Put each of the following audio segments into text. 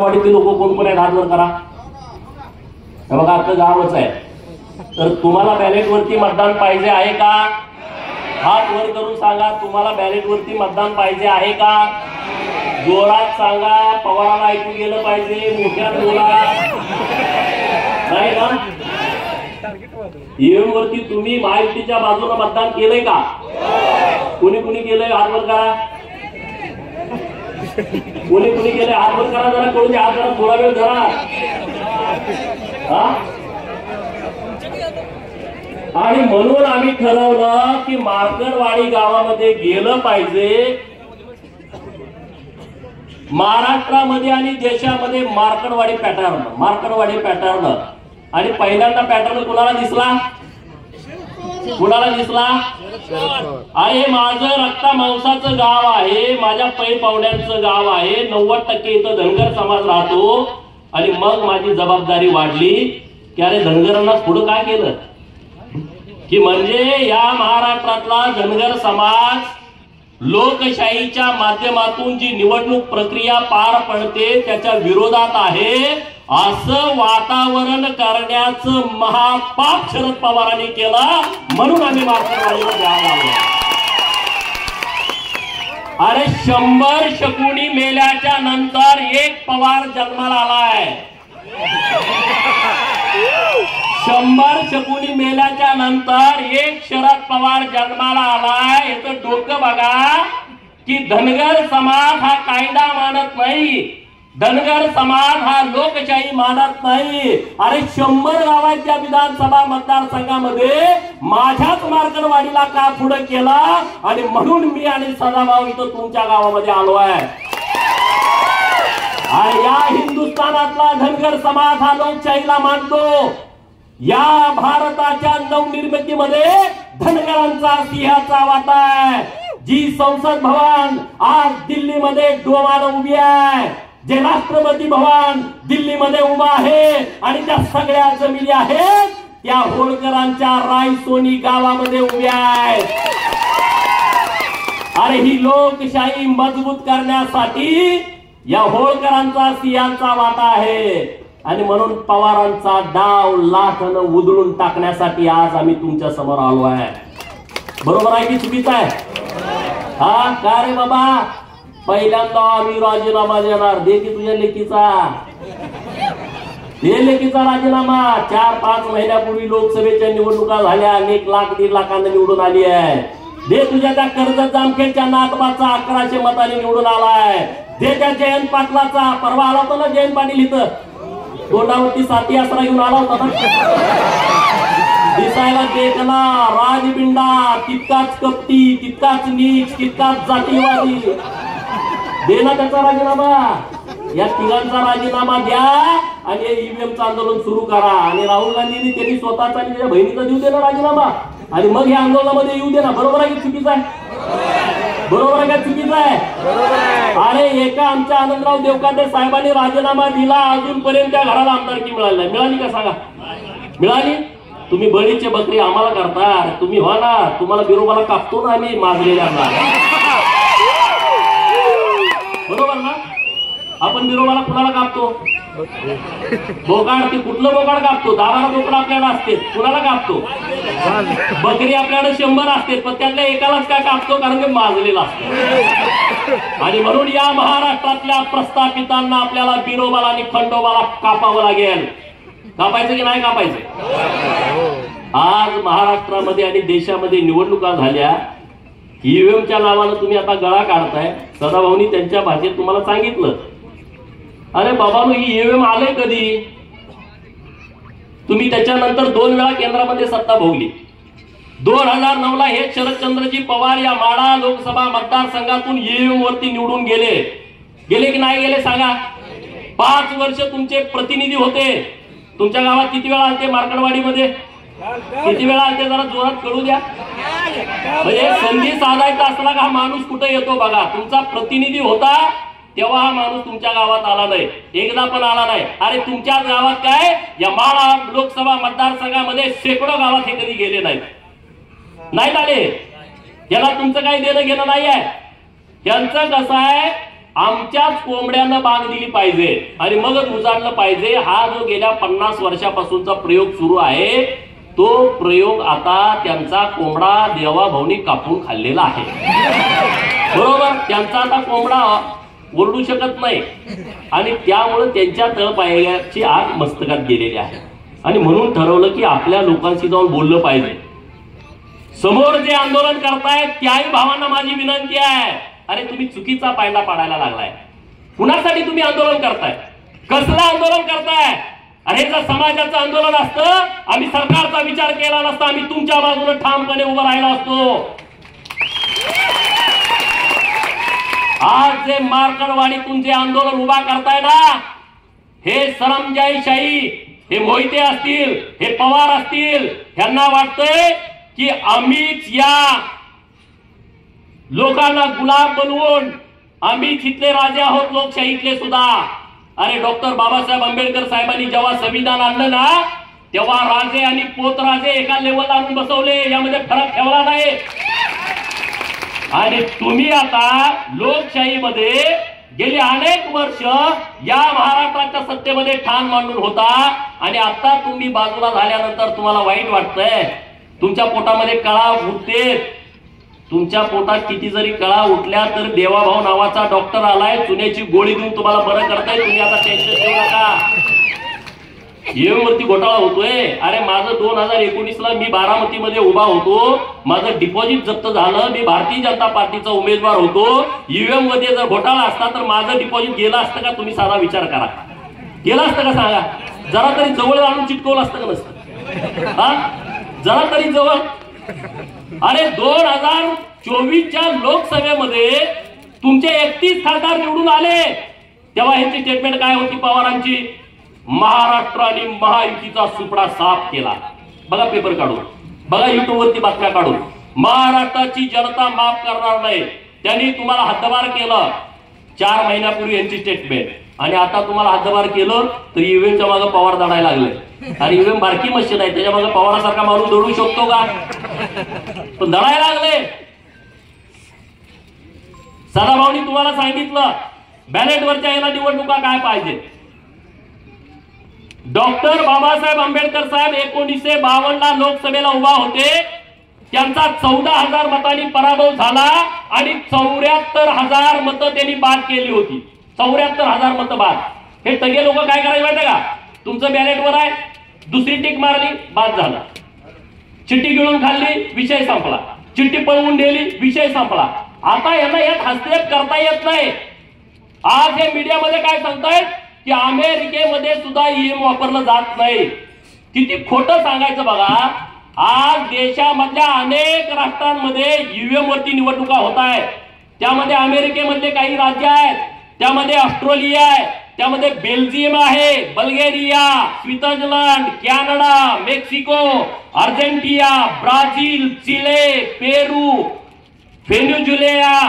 वाडीतील लोक कोण कोण आहेत हात वर करा. बघा आपलं गावच आहे. तर तुम्हाला बॅलेट वरती मतदान पाहिजे आहे का? हात वर करून सांगा, तुम्हाला बॅलेट वरती मतदान पाहिजे आहे का? जोरात सांगा, पवाराला ऐकू गेलं पाहिजे, मोठ्यात बोला. नाही ना? ईव्हीएम वरती तुम्ही महायुतीच्या बाजूला मतदान केलंय का? कोणी कोणी केलंय हात वर करा. कोणी कोणी केलंय हात वर करा. जरा कळू द्या. हात जरा थोडा वेळ धरा. आणि म्हणून आम्ही ठरवलं की मार्करवाडी गावामध्ये गेलं पाहिजे. महाराष्ट्रामध्ये आणि देशामध्ये मार्करवाडी पॅटर्न आणि पहिल्यांदा पॅटर्न कुणाला दिसला? कुणाला दिसला? अरे माझं रक्ता मांसाचं गाव आहे, माझ्या पै पावड्यांचं गाव आहे, 90% इथं धनगर समाज राहतो. आणि मग माझी जबाबदारी वाढली की अरे धनगरांना पुढं काय केलं की म्हणजे या महाराष्ट्रातला धनगर समाज लोकशाहीच्या माध्यमातून जी निवडणूक प्रक्रिया पार पडते त्याच्या विरोधात आहे असं वातावरण करण्याचं महापाप शरद पवारांनी केलं. म्हणून आम्ही मार्करवाडीवर जायला लागलो. अरे 100 शकुनी मेल्याच्या नंतर एक पवार जन्माला आलाय. 100 शकुनी मेल्याच्या नंतर एक शरद पवार जन्माला आलाय. याचं डोकं बघा की धनगर समाज हा कायदा मानत नाही, धनगर समाज हा लोकशाही मानत नाही. अरे 100 गावांच्या विधानसभा मतदारसंघामध्ये माझ्याच मार्करवाडीला का पुढे केला? आणि म्हणून मी आणि सदाभाऊ इथं तुमच्या गावामध्ये आलो आहे. आणि या हिंदुस्थानातला धनगर समाज हा लोकशाहीला मानतो. या भारताच्या नवनिर्मितीमध्ये धनगरांचा सिंहाचा वाटा आहे. जी संसद भवन आज दिल्लीमध्ये डोमानं उभी आहे, जे राष्ट्रपती भवन दिल्लीमध्ये उभा आहे आणि त्या सगळ्या जमिनी आहेत त्या होळकरांच्या रायसोनी गावामध्ये उभ्या आहेत. अरे ही लोकशाही मजबूत करण्यासाठी या होळकरांचा सिंहाचा वाटा आहे. आणि म्हणून पवारांचा डाव लाथानं उधळून टाकण्यासाठी आज आम्ही तुमच्या समोर आलो आहे. बरोबर आहे की चुकीचं आहे? हा का रे बाबा? पहिल्यांदा आम्ही राजीनामा देणार. दे की तुझ्या लेकीचा, दे लेकीचा राजीनामा. 4-5 महिन्यापूर्वी लोकसभेच्या निवडणुका झाल्या, 1 लाख 1.5 लाखांना निवडून आली आहे. दे तुझ्या त्या कर्जत जामखेडच्या नातबाचा 1100 मतांनी निवडून आलाय. दे त्या जयंत पाटलाचा, परवा आला होता ना जयंत पाटील इथं, तोंडावरती 7 आसरा घेऊन आला होता ना. दिसायला देखना राजबिंडा, तितकाच कपटी, तितकाच नीच, तितकाच जातीवादी. दे ना त्याचा राजीनामा. या तिघांचा राजीनामा द्या आणि ईव्हीएमचं आंदोलन सुरू करा. आणि राहुल गांधींनी त्यांनी स्वतःचा आणि त्याच्या बहिणीचा देऊ दे ना राजीनामा. आणि मग या आंदोलनामध्ये येऊ दे ना. बरोबर आहे की चुकीचं आहे? बरोबर आहे का चुकीचं आहे? अरे एका आमच्या आनंदराव देवकाते साहेबांनी राजीनामा दिला, अजूनपर्यंत त्या घराला आमदारकी मिळाली. मिळाली का सांगा? मिळाली? तुम्ही बळीचे बकरी आम्हाला करता. तुम्ही व्हा ना, तुम्हाला बिरोबाला कापतो ना आम्ही माजलेल्यांना. बरोबर ना? आपण बिरोबाला कुणाला कापतो? बोकाड. ते कुठलं बोकाड कापतो? 10-12 बोकड आपल्याला असते. कुणाला कापतो? बकरी आपल्याकडे 100 असते, पण त्यातल्या एकालाच काय कापतो? कारण ते माजलेला असतो. आणि म्हणून या महाराष्ट्रातल्या प्रस्थापितांना आपल्याला बिरोबाला आणि खंडोबाला कापावं लागेल. कापायचं की नाही कापायचं? आज महाराष्ट्रामध्ये आणि देशामध्ये निवडणुका झाल्या. ईव्हीएमच्या नावानं तुम्ही आता गळा काढताय. सदाभाऊनी त्यांच्या भाषेत तुम्हाला सांगितलं, अरे बाबांनो ही ईव्हीएम आलंय कधी? तुम्ही त्याच्यानंतर 2 वेळा केंद्रामध्ये सत्ता भोगली. 2009ला हे शरदचंद्रजी पवार या माढा लोकसभा मतदारसंघातून ईव्हीएम वरती निवडून गेले. गेले की नाही गेले सांगा? 5 वर्ष तुमचे प्रतिनिधी होते. तुमच्या गावात किती वेळा आलते? मार्करवाडीमध्ये किती वेळा आलते? जरा जोरात कळू द्या. म्हणजे संधी साधायचा असला का हा माणूस कुठे येतो बघा. तुमचा प्रतिनिधी होता तेव्हा हा माणूस तुमच्या गावात आला नाही, एकदा पण आला नाही. अरे तुमच्या गावात काय, या माढा लोकसभा मतदारसंघामध्ये शेकडो गावात हे कधी गेले नाहीत आले. याला तुमचं काही देणं घेणं नाही आहे. यांचं कसं आहे, आमच्याच कोंबड्यांना बाग दिली पाहिजे आणि मगच उजाडलं पाहिजे. हा जो गेल्या 50 वर्षापासूनचा प्रयोग सुरू आहे तो प्रयोग आता त्यांचा कोंबडा देवाभाऊनी कापून खाल्लेला आहे. बरोबर, त्यांचा आता कोंबडा ओरडू शकत नाही आणि त्यामुळे त्यांच्या तळपायाची आग मस्तकात गेलेली आहे. आणि म्हणून ठरवलं की आपल्या लोकांशी जाऊन बोललं पाहिजे. समोर जे आंदोलन करतायत त्याही भावांना माझी विनंती आहे, अरे तुम्ही चुकीचा पायंडा पाडायला लागलाय. कुणासाठी तुम्ही आंदोलन करताय? कसलं आंदोलन करताय? अरे जर समाजाचं आंदोलन असतं, आम्ही सरकारचा विचार केला नसता, आम्ही तुमच्या बाजूने ठामपणे उभं राहिलो असतो. आज जे मार्कणवाडीतून जे आंदोलन उभा करताय ना, हे सरंजाईशाही, हे मोहिते असतील, हे पवार असतील, यांना वाटतंय की आम्हीच या लोकांना गुलाम बनवून आम्हीच इथले राजे आहोत लोकशाहीतले सुद्धा. अरे डॉक्टर बाबासाहेब आंबेडकर साहेबांनी जेव्हा संविधान आणलं ना, तेव्हा राजे आणि पोतराजे एका लेवलला आणून बसवले, यामध्ये फरक ठेवला नाही. आणि तुम्ही आता लोकशाहीमध्ये गेली अनेक वर्ष या महाराष्ट्राच्या सत्तेमध्ये ठाण मांडून होता आणि आता तुम्ही बाजूला झाल्यानंतर तुम्हाला वाईट वाटतंय. तुमच्या पोटामध्ये कळा उठते. तुमच्या पोटात किती जरी कळा उठल्या तर देवाभाऊ नावाचा डॉक्टर आलाय, चुन्याची गोळी देऊन तुम्हाला बरं करताय. तुम्ही आता टेन्शन घेऊ नका. ईएम वरती घोटाळा होतोय. अरे माझं 2019ला मी बारामतीमध्ये उभा होतो, माझं डिपॉझिट जप्त झालं, मी भारतीय जनता पार्टीचा उमेदवार होतो. ईव्हीएम मध्ये जर घोटाळा असता तर माझं डिपॉझिट गेलं असतं का? तुम्ही साधा विचार करा. गेलं असतं का सांगा? जरा तरी जवळ आणून चिटकवलं असतं का नसतं? हा, जरा तरी जवळ. अरे 2024च्या लोकसभेमध्ये तुमचे 31 खासदार निवडून आले, तेव्हा ह्यांची स्टेटमेंट काय होती पवारांची? महाराष्ट्र आणि महायुतीचा सुपडा साफ केला. बघा पेपर काढून, बघा युट्यूब वरती बातम्या काढून. महाराष्ट्राची जनता माफ करणार नाही. त्यांनी तुम्हाला हद्दपार केलं 4 महिन्यापूर्वी यांची स्टेटमेंट, आणि आता तुम्हाला हद्दपार केलं तर ईव्हीएमच्या मागे पवार दडायला लागले. आणि ईव्हीएम बारकी मशीन आहे, त्याच्या मागे पवारासारखा माणूस दडू शकतो का? पण दडायला लागले. सदाभाऊनी तुम्हाला सांगितलं बॅलेटवरच्या याला निवडणुका काय पाहिजे. डॉक्टर बाबासाहेब आंबेडकर साहेब 1952ला लोकसभेला उभा होते, त्यांचा 14,000 मतांनी पराभव झाला आणि 74,000 मतं त्यांनी बाद केली होती. 74,000 मतं बाद. हे सगळे लोक काय करायचे माहिती का? तुमचं बॅलेटवर आहे, दुसरी टिक मारली, बाद झाला. चिठ्ठी गिळून खाल्ली, विषय संपला. चिठ्ठी पळवून दिली, विषय संपला. आता यांना यात हस्तक्षेप करता येत नाही. आज हे मीडियामध्ये काय सांगतायत की अमेरिकेमध्ये सुद्धा ईएम वापरलं जात नाही. किती खोटं सांगायचं बघा. आज देशामधल्या अनेक राष्ट्रांमध्ये ईव्हीएम वरती निवडणुका होत आहेत. त्यामध्ये अमेरिकेमधले काही राज्य आहेत, त्यामध्ये ऑस्ट्रेलिया आहे, त्यामध्ये बेल्जियम आहे, Bulgaria, Switzerland, Canada, Mexico, Argentina, Brazil, Chile, Peru, Venezuela,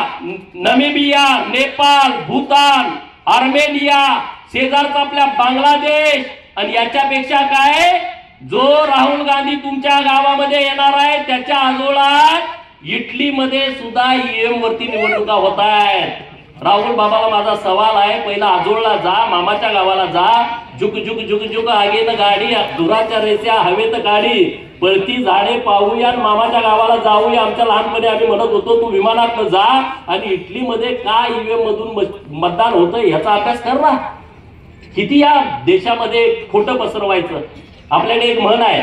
Namibia, Nepal, Bhutan, Armenia, शेजारचा आपल्या बांगलादेश. आणि याच्यापेक्षा काय, जो राहुल गांधी तुमच्या गावामध्ये येणार आहे त्याच्या आजोळात इटलीमध्ये सुद्धा ईएम वरती निवडणुका होत आहेत. राहुल बाबाला माझा सवाल आहे, पहिला आजोळला जा, मामाच्या गावाला जा. जुक जुक जुक जुक आगे न गाडी, दुराच्या रेस्या हवेत गाडी, पळती झाडे पाहूया, मामाच्या गावाला जाऊया. आमच्या लहानपणी आम्ही म्हणत होतो तू विमानात जा. आणि इटलीमध्ये का ईव्हीएम मधून मतदान होतं ह्याचा अभ्यास कर ना. किती या देशामध्ये खोटं पसरवायचं. आपल्याकडे एक म्हण आहे,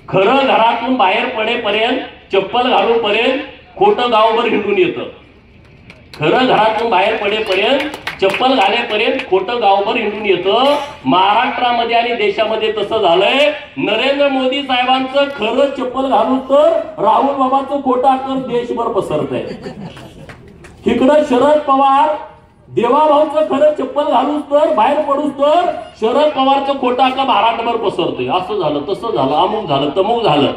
खरं घरातून बाहेर पडेपर्यंत, चप्पल घालूपर्यंत खोटं गावभर हिंडून येतं. खरं घरातून बाहेर पडेपर्यंत, चप्पल घालेपर्यंत खोटं गावभर हिंडून येतं. महाराष्ट्रामध्ये आणि देशामध्ये तसं झालंय. नरेंद्र मोदी साहेबांचं खरं चप्पल घालून तर राहुल बाबाचं खोटं अख्खं देशभर पसरतंय. इकडं शरद पवार देवाभाऊचं खरं चप्पल घालूच तर, बाहेर पडूच तर शरद पवारचं खोटं अख्खं महाराष्ट्रभर पसरतोय. असं झालं, तसं झालं, अमुक झालं, तमुक झालं.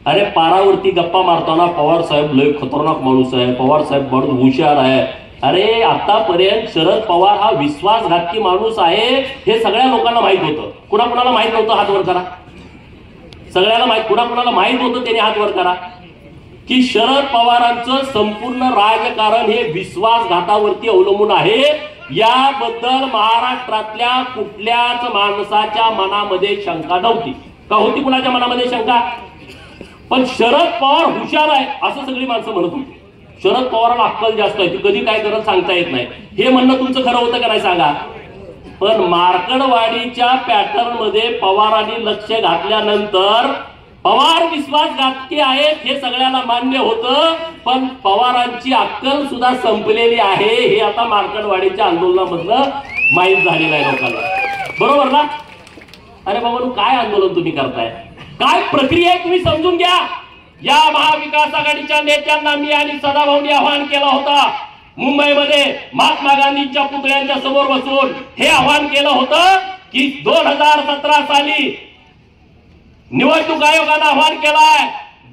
अरे पारावरती गप्पा मारताना पवार साहेब लय खतरनाक माणूस आहे, पवार साहेब माणूस हुशार आहे. अरे आतापर्यंत शरद पवार हा विश्वासघातकी माणूस आहे हे सगळ्या लोकांना माहित होतं. कुणाकुणाला माहित नव्हतं? हात वर करा. सगळ्याला माहित. कुणाकुणाला माहित होतं त्याने हात वर करा. की शरद पवारांचं संपूर्ण राजकारण हे विश्वासघातावरती अवलंबून आहे, याबद्दल महाराष्ट्रातल्या कुठल्याच माणसाच्या मनामध्ये शंका नव्हती. का होती कुणाच्या मनामध्ये शंका? पण शरद पवार हुशार आहे असं सगळी माणसं म्हणत होती. शरद पवाराला अक्कल जास्त आहे, ती कधी काय करत सांगता येत नाही, हे म्हणणं तुमचं खरं होतं का नाही सांगा. पण मार्कडवाडीच्या पॅटर्न मध्ये पवारांनी लक्ष घातल्यानंतर पवार विश्वासघातकी आहेत हे सगळ्यांना मान्य होतं, पण पवारांची अक्कल सुद्धा संपलेली आहे हे आता मार्कडवाडीच्या आंदोलनामधलं माहीत झालेलं आहे लोकांना. बरोबर ना? अरे बाबा, काय आंदोलन तुम्ही करताय, काय प्रक्रिया आहे तुम्ही समजून घ्या. या महाविकास आघाडीच्या नेत्यांना मी आणि सदाभाऊंनी आवाहन केलं होतं, मुंबईमध्ये महात्मा गांधींच्या पुतळ्यांच्या समोर बसून हे आवाहन केलं होतं की 2017 साली निवडणूक आयोगानं आवाहन केलाय,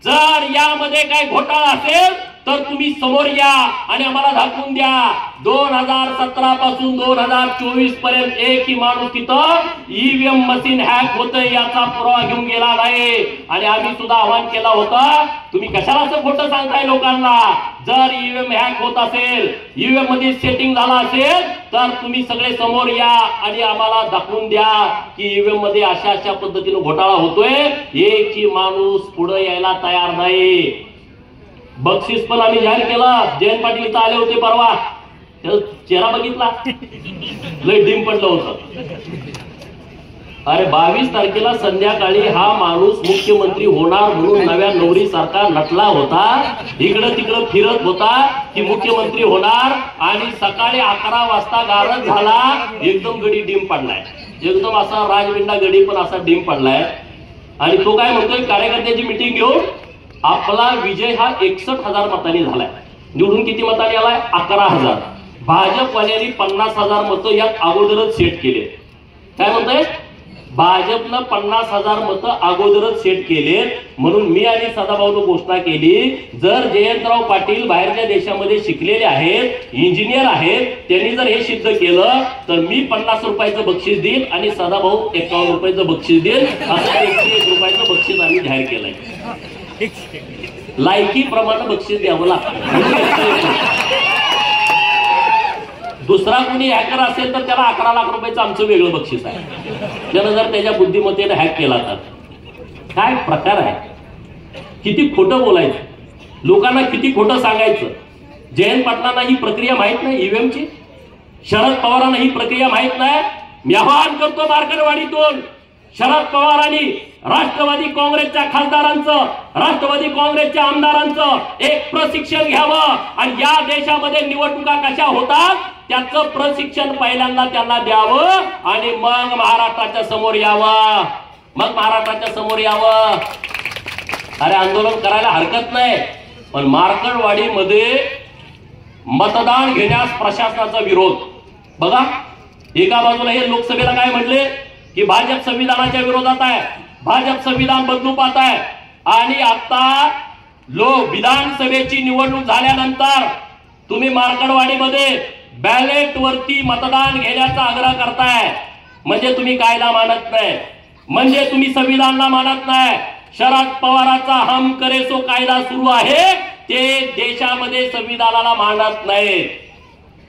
जर यामध्ये काही घोटाळा असेल तर तुम्ही समोर या आणि आम्हाला दाखवून द्या. 2017 पासून 2024 पर्यंत एकही माणूस तिथं ईव्हीएम मशीन हॅक होतंय याचा पुरावा घेऊन गेला नाही. आणि आम्ही सुद्धा आवाहन केला होता, तुम्ही कशाला असं खोटं सांगताय लोकांना, जर ईव्हीएम हॅक होत असेल, ईव्हीएम मध्ये सेटिंग झाला असेल तर तुम्ही सगळे समोर या आणि आम्हाला दाखवून द्या की ईव्हीएम मध्ये अशा अशा पद्धतीने घोटाळा होतोय. एकही माणूस पुढे यायला तयार नाही. बक्षीस पण आम्ही जाहीर केला. जयंत पाटील इथं आले होते परवा, चेहरा बघितला, लय डिम पडलं होतं. अरे 22 तारखेला संध्याकाळी हा माणूस मुख्यमंत्री होणार म्हणून नव्या नवरी सारखा नटला होता, इकडं तिकडं फिरत होता की मुख्यमंत्री होणार, आणि सकाळी 11 वाजता गारद झाला, एकदम गडी डिम पडलाय, एकदम असा राजविंडा गडी पण असा डिम पडलाय. आणि तो काय म्हणतोय, कार्यकर्त्याची मिटिंग घेऊन आपला विजय हा 61,000 मतांनी झालाय. निवडून किती मतांनी आलाय? 11,000. भाजपवाल्यांनी 50,000 मतं यात अगोदरच सेट केले. काय म्हणतोय? भाजपनं 50,000 मतं अगोदरच सेट केले. म्हणून मी आणि सदाभाऊनं घोषणा केली, जर जयंतराव पाटील बाहेरच्या देशामध्ये शिकलेले आहेत, इंजिनियर आहेत, त्यांनी जर हे सिद्ध केलं तर मी 50 रुपयाचं बक्षीस देईन आणि सदाभाऊ 51 रुपयाचं बक्षीस देईन. असं 101 रुपयाचं बक्षीस आम्ही जाहीर केलंय. लायकी प्रमाणे बक्षीस द्यावं लागतं. दुसरा कोणी हॅकर असेल तर त्याला 11 लाख रुपयाचं आमचं वेगळं बक्षीस आहे, त्यानं जर त्याच्या बुद्धिमत्तेने हॅक केला तर. काय प्रकार आहे, किती खोटं बोलायचं, लोकांना किती खोटं सांगायचं. जयंत पाटलांना ही प्रक्रिया माहित नाही ईव्हीएमची, शरद पवारांना ही प्रक्रिया माहित नाही. मी आवाहन करतो मार्कडवाडीतून, शरद पवारांनी राष्ट्रवादी काँग्रेसच्या खासदारांचं, राष्ट्रवादी काँग्रेसच्या आमदारांचं एक प्रशिक्षण घ्यावं आणि या देशामध्ये निवडणुका कशा होतात त्याचं प्रशिक्षण पहिल्यांदा त्यांना द्यावं आणि मग महाराष्ट्राच्या समोर यावं, मग महाराष्ट्राच्या समोर यावं. अरे आंदोलन करायला हरकत नाही, पण मार्कडवाडीमध्ये मतदान घेण्यास प्रशासनाचा विरोध. बघा, एका बाजूला हे लोकसभेला काय म्हणले की भाजप संविधानाच्या विरोधात आहे, भाजप संविधान बदलू पाहत आहे, आणि आता विधानसभेची निवडणूक झाल्यानंतर तुम्ही मार्कडवाडीमध्ये बॅलेट वरती मतदान घेण्याचा आग्रह करताय. म्हणजे तुम्ही कायदा मानत नाही, म्हणजे तुम्ही संविधानला मानत नाही. शरद पवारांचा हम करे सो कायदा सुरू आहे, ते देशामध्ये संविधानाला मानत नाही.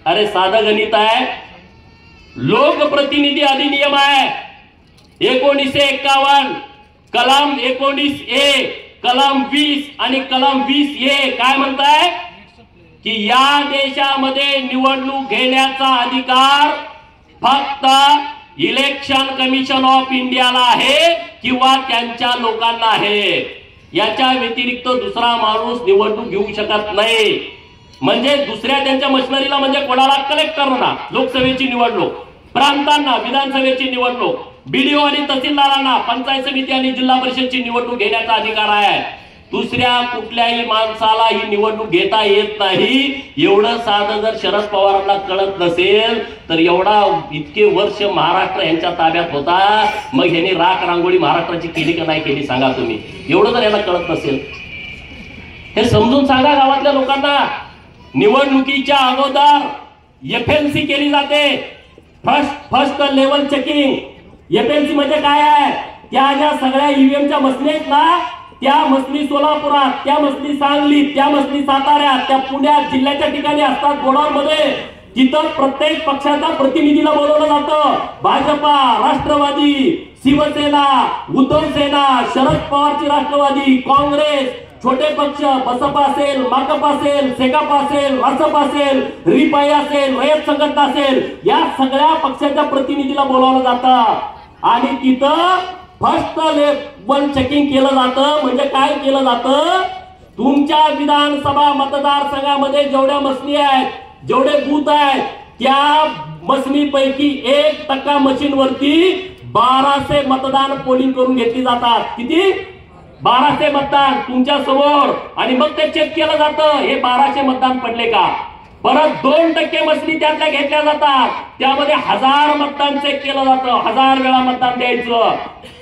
अरे साधं गणित आहे, लोकप्रतिनिधी अधिनियम आहे 1951, कलम 19A, कलम 20 आणि कलम 20A काय म्हणताय की या देशामध्ये निवडणूक घेण्याचा अधिकार फक्त इलेक्शन कमिशन ऑफ इंडियाला आहे किंवा त्यांच्या लोकांना आहे. याच्या व्यतिरिक्त दुसरा माणूस निवडणूक घेऊ शकत नाही. म्हणजे दुसऱ्या त्यांच्या मशिनरीला, म्हणजे कोणाला, कलेक्टरना लोकसभेची निवडणूक, प्रांतांना विधानसभेची निवडणूक, बीडीओ आणि तहसीलदारांना पंचायत समिती आणि जिल्हा परिषदची निवडणूक घेण्याचा अधिकार आहे. दुसऱ्या कुठल्याही माणसाला ही निवडणूक घेता येत नाही. एवढं साधं जर शरद पवारांना कळत नसेल तर एवढा इतके वर्ष महाराष्ट्र यांच्या ताब्यात होता, मग यांनी राख रांगोळी महाराष्ट्राची केली का नाही केली सांगा तुम्ही. एवढं जर यांना कळत नसेल हे समजून सांगा गावातल्या लोकांना. निवडणुकीच्या अगोदर FLC केली जाते, फर्स्ट लेवल चेकिंग. FLC म्हणजे काय आहे, त्या ज्या सगळ्या ईव्हीएमच्या मशीन आहेत ना त्या मसली सोलापुरात, त्या मसली सांगलीत, त्या मसली साताऱ्यात, त्या पुण्यात जिल्ह्याच्या ठिकाणी असतात गोडाऊनमध्ये, तिथं प्रत्येक पक्षाच्या प्रतिनिधीला बोलवलं जातं. भाजपा, राष्ट्रवादी, शिवसेना, उद्धव सेना, शरद पवारची राष्ट्रवादी, काँग्रेस, छोटे पक्ष बसपा असेल, माकप असेल, सेकाप असेल, रासप असेल, रिपाई असेल, रयत संघटना असेल, या सगळ्या पक्षाच्या प्रतिनिधीला बोलावलं जातं आणि तिथं फर्स्ट लेवल चेकिंग केलं जातं. म्हणजे काय केलं जातं, तुमच्या विधानसभा मतदारसंघामध्ये जेवढ्या मसली आहेत, जेवढे बूथ आहेत, त्या मसलीपैकी 1% मशीनवरती 1200 मतदान पोलिंग करून घेतली जातात. किती? 1200 मतदान तुमच्या समोर, आणि मग ते चेक केलं जातं हे 1200 मतदान पडले का. परत 2% मसली त्यातल्या घेतल्या जातात, त्यामध्ये 1000 मतदान चेक केलं जातं. 1000 वेळा मतदान द्यायचं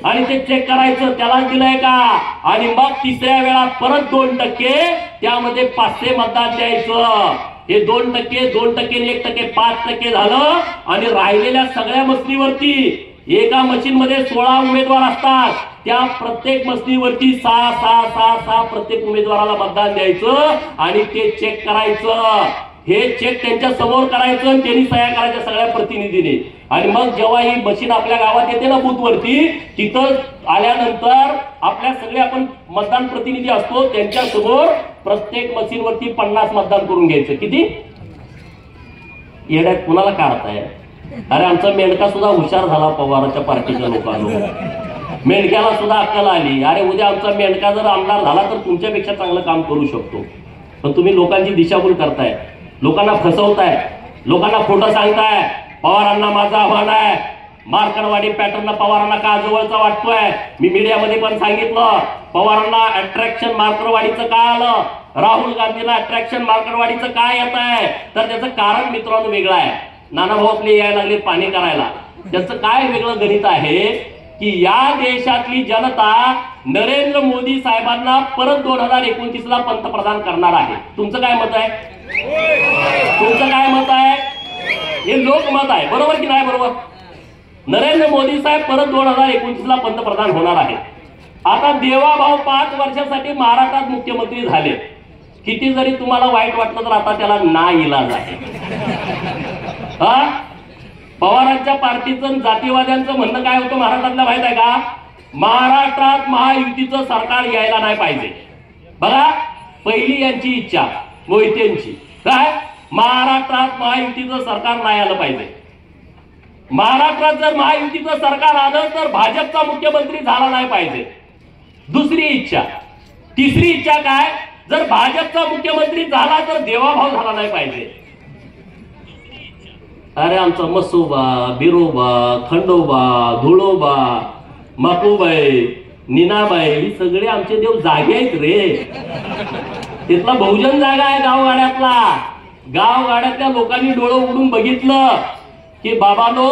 आणि ते चेक करायचं त्याला दिलंय का, आणि मग तिसऱ्या वेळा परत 2%, त्यामध्ये 500 मतदान द्यायचं. हे 2%, 2% 1%, 5% झालं. आणि राहिलेल्या सगळ्या मसलीवरती एका मशीन मध्ये 16 उमेदवार असतात, त्या प्रत्येक मसलीवरती 6 प्रत्येक उमेदवाराला मतदान द्यायचं आणि ते चेक करायचं. हे चेक त्यांच्या समोर करायचं आणि त्यांनी सह्या करायच्या सगळ्या प्रतिनिधीने. आणि मग जेव्हा ही मशीन आपल्या गावात येते ना बूथवरती, तिथं आल्यानंतर आपल्या सगळे आपण मतदान प्रतिनिधी असतो, त्यांच्या समोर प्रत्येक मशीनवरती 50 मतदान करून घ्यायचं. किती? येड्यात कुणाला काढताय? अरे आमचा मेंढका सुद्धा हुशार झाला पवाराच्या पार्टीच्या लोकांना. मेंढक्याला सुद्धा अक्कल आली, अरे उद्या आमचा मेंढका जर आमदार झाला तर तुमच्यापेक्षा चांगलं काम करू शकतो. पण तुम्ही लोकांची दिशाभूल करताय, लोकांना फसवताय, लोकांना खोटं सांगताय. पवारांना माझं आव्हान आहे, मार्कणवाडी पॅटर्न पवारांना का जवळचा वाटतोय. मी मीडियामध्ये पण सांगितलं, पवारांना अट्रॅक्शन मार्कणवाडीचं का आलं, राहुल गांधींना अट्रॅक्शन मार्कणवाडीचं काय येत आहे, तर त्याचं कारण मित्रांनो वेगळं आहे. नाना भाऊ आपले यायला लागले पाणी करायला, त्याचं काय वेगळं गणित आहे की या देशातली जनता नरेंद्र मोदी साहेबांना परत 2029ला पंतप्रधान करणार आहे. तुमचं काय मत आहे? तुमचं काय मत आहे? हे लोकमत आहे, बरोबर की नाही? बरोबर. नरेंद्र मोदी साहेब परत 2029ला पंतप्रधान होणार आहे. आता देवाभाऊ 5 वर्षासाठी महाराष्ट्रात मुख्यमंत्री झाले. किती जरी तुम्हाला वाईट वाटलं तर आता त्याला नाइलाज आहे. पवारांच्या पार्टीचं जातीवाद्यांचं म्हणणं काय होतं महाराष्ट्रातल्या माहित आहे का? महाराष्ट्रात महायुतीचं सरकार यायला नाही पाहिजे. बघा, पहिली यांची इच्छा मोहितेंची काय, महाराष्ट्रात महायुतीचं सरकार नाही आलं पाहिजे. महाराष्ट्रात जर महायुतीचं सरकार आलं तर भाजपचा मुख्यमंत्री झाला नाही पाहिजे. दुसरी इच्छा. तिसरी इच्छा काय, जर भाजपचा मुख्यमंत्री झाला तर देवाभाऊ झाला नाही पाहिजे. अरे आमचा मसोबा, बिरोबा, खंडोबा, धुळोबा, माकुबाई, नीनाबाई ही सगळे आमचे देव जागे आहेत रे. तिथला बहुजन जागा आहे गावगाड्यातला. गावगाड्यातल्या लोकांनी डोळं उघडून बघितलं की बाबानो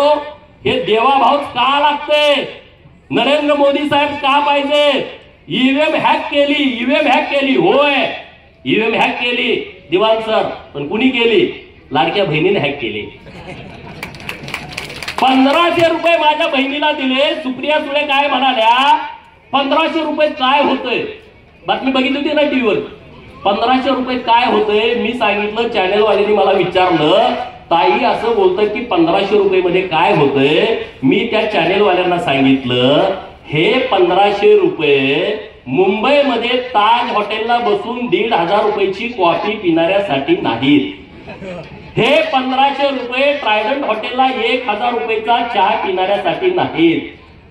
हे देवाभाऊच का लागते, नरेंद्र मोदी साहेब का पाहिजे. ईव्हीएम हॅक केली, ईव्हीएम हॅक केली. होय, ईव्हीएम हॅक केली दिवाण सर, पण कुणी केली? लाडक्या बहिणीने हॅक केली. 1500 रुपये माझ्या बहिणीला दिले. सुप्रिया सुळे काय म्हणाल्या, 1500 रुपये काय होतंय? बातमी बघितली होती ना टीव्हीवर. 1500 रुपये काय होतंय? मी सांगितलं, चॅनेलवाल्यांनी मला विचारलं, ताई असं बोलतं की 1500 रुपये मध्ये काय होतंय. मी त्या चॅनेलवाल्यांना सांगितलं, हे 1500 रुपये मुंबईमध्ये ताज हॉटेलला बसून 1,500 रुपयाची कॉफी पिणाऱ्यासाठी नाहीत. हे 1500 रुपये ट्रायडंट हॉटेलला 1,000 रुपयाचा चहा पिणाऱ्यासाठी नाहीत.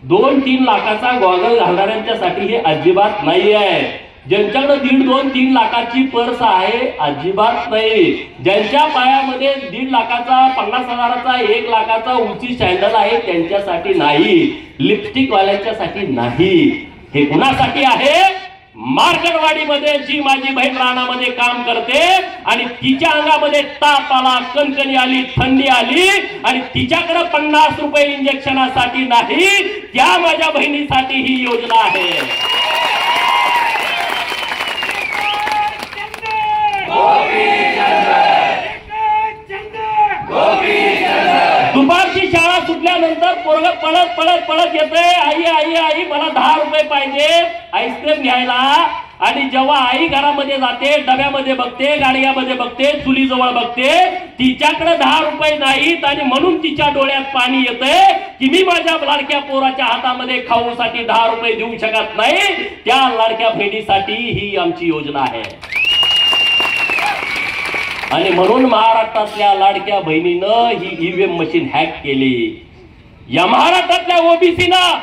2-3 लाखाचा गॉगल घालणाऱ्यांच्यासाठी हे अजिबात नाही आहे. ज्यांच्याकडे 1.5-2-3 लाखाची पर्स आहे अजिबात नाही. ज्यांच्या पायामध्ये 1.5 लाखाचा, 50,000चा, 1 लाखाचा उंची सॅन्डल आहे त्यांच्यासाठी नाही. लिपस्टिक वाल्यांच्यासाठी नाही. हे कुणासाठी आहे? मार्कणवाडीमध्ये जी माझी बहीण रानामध्ये काम करते आणि तिच्या अंगामध्ये ताप आला, कणकणी आली, थंडी आली आणि तिच्याकडे 50 रुपये इंजेक्शनासाठी नाही, त्या माझ्या बहिणीसाठी ही योजना आहे. दुपारची शाळा सुटल्यानंतर पोरग पळत पळत पळत येते, आई आई आई मला 10 रुपये पाहिजे आईस्क्रीम घ्यायला. आणि जेव्हा आई घरामध्ये जाते, डब्यामध्ये बघते, गाडग्यामध्ये बघते, चुलीजवळ बघते, तिच्याकडे 10 रुपये नाहीत आणि म्हणून तिच्या डोळ्यात पाणी येते की मी माझ्या लाडक्या पोराच्या हातामध्ये खाऊसाठी 10 रुपये देऊ शकत नाही. त्या लाडक्या बहिणीसाठी ही आमची योजना आहे. आणि म्हणून महाराष्ट्रातल्या लाडक्या बहिणीनं ही ईव्हीएम मशीन हॅक केली. या महाराष्ट्रातल्या ओबीसीनं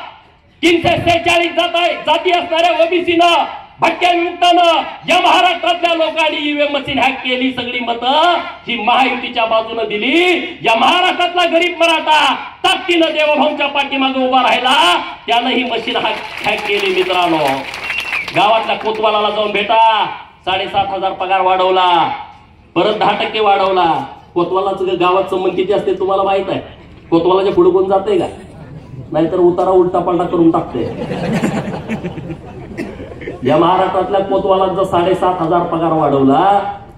346 जाती असणाऱ्या ओबीसीनं भटक्या विमुक्तानं या महाराष्ट्रातल्या लोकांनी ईव्हीएम मशीन हॅक केली. सगळी मतं ही महायुतीच्या बाजूने दिली. या महाराष्ट्रातला गरीब मराठा ताकदीनं देवभाऊंच्या पाठीमागे उभा राहिला, त्यानं ही मशीन हॅक केली. मित्रांनो, गावातल्या कोतवालाला जाऊन भेटा. 7,500 पगार वाढवला, परत 10% वाढवला. कोतवालाचं गावात संबंध किती असते तुम्हाला माहित आहे? कोतवालाच्या पुढे कोण जाते का? नाहीतर उतारा उलटा पालटा करून टाकते. या महाराष्ट्रातल्या कोतवालांचा 7,500 पगार वाढवला.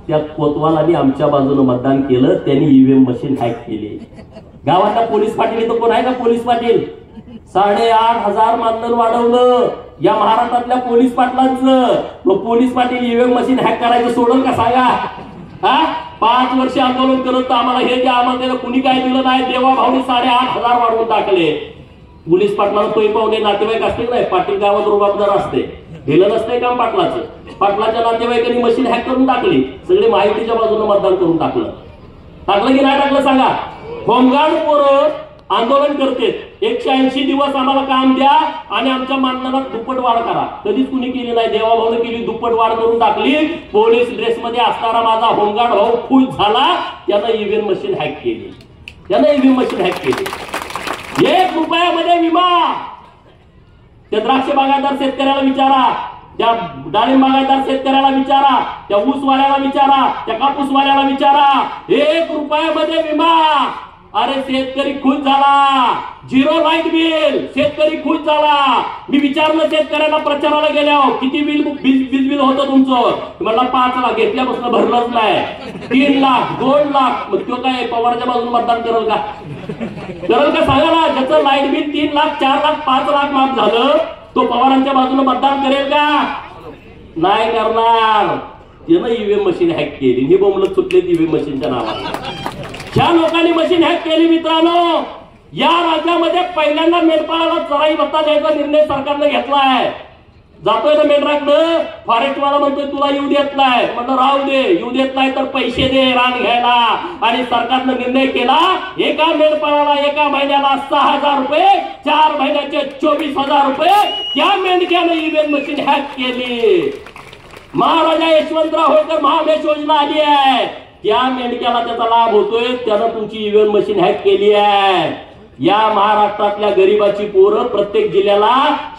त्या कोतवालांनी आमच्या बाजूने मतदान केलं, त्यांनी ईव्हीएम मशीन हॅक केली. गावातल्या पोलीस पाटील तर कोण आहे का? पोलीस पाटील 8,500 मानधन वाढवलं या महाराष्ट्रातल्या पोलीस पाटलांचं. मग police Patil EVM machine hack करायचं सोडल का सांगा? 5 वर्ष आंदोलन करत आम्हाला हे जे आम्हाला कुणी काय दिलं नाही. देवाभाऊनी 8,500 वाढवून टाकले. पोलीस पाटलांना पै पावले नातेवाईक असते नाही, पाटील गावात रुबाबदार असते, दिलं नसतंय काम पाटलाचं. पाटलाच्या नातेवाईकांनी मशीन हॅक करून टाकली. सगळे माहितीच्या बाजूने मतदान करून टाकलं की नाही टाकलं सांगा? होमगार्ड पोरं आंदोलन करते, 180 दिवस आम्हाला काम द्या आणि आमच्या मानधनात दुप्पट वाढ करा. कधीच कुणी केली नाही. देवाभाऊने केली, दुप्पट वाढ करून टाकली. पोलीस ड्रेसमध्ये असणारा माझा होमगार्ड भाऊ खुश झाला, त्यानं ईव्हीएम मशीन हॅक केली. 1 रुपयामध्ये विमा. त्या द्राक्ष बागायतदार शेतकऱ्याला विचारा, त्या डाळिंब बागायतदार शेतकऱ्याला विचारा, त्या ऊसवाल्याला विचारा, त्या कापूसवाल्याला विचारा. 1 रुपयामध्ये विमा. अरे शेतकरी खुश झाला. 0 लाईट बिल, शेतकरी खुश झाला. मी विचारलं शेतकऱ्यांना प्रचाराला गेल्यावर, किती वीज बिल होतं तुमचं? म्हणला 5 लाख. घेतल्यापासून भरलंच नाही. 3 लाख, 2 लाख. मग तो काय पवारच्या बाजून मतदान करेल का? सांगा ना. ज्याचं लाईट बिल 3 लाख, 4 लाख, 5 लाख माफ झालं, तो पवारांच्या बाजूने मतदान करेल का? नाही करणार. त्यानं ईव्हीएम मशीन हॅक केली. ही बोंबलत सुटले ईव्हीएम मशीनच्या नावाने. ज्या लोकांनी मशीन हॅक केली मित्रांनो, या राज्यामध्ये पहिल्यांदा मेंढपाळाला चराई भत्ता द्यायचा निर्णय सरकारने घेतलाय. जातोय ना मेंढराकडं, फॉरेस्टवाला म्हणतोय तुला येऊ देत नाही. म्हणलं राहू दे, येऊ देत नाही तर पैसे दे रान घ्यायला. आणि सरकारने निर्णय केला, एका मेंढपाळाला एका महिन्याला 6,000 रुपये, 4 महिन्याचे 24,000 रुपये. त्या मेंढक्याने ईव्हीएम मशीन हॅक केली. महाराजा यशवंतराव होळकर महामेश योजना आली आहे, त्या मेंढक्याला त्याचा लाभ होतोय. त्यानं तुमची ईव्हीएम मशीन हॅक केली आहे. या महाराष्ट्रातल्या गरीबाची पोरं प्रत्येक जिल्ह्याला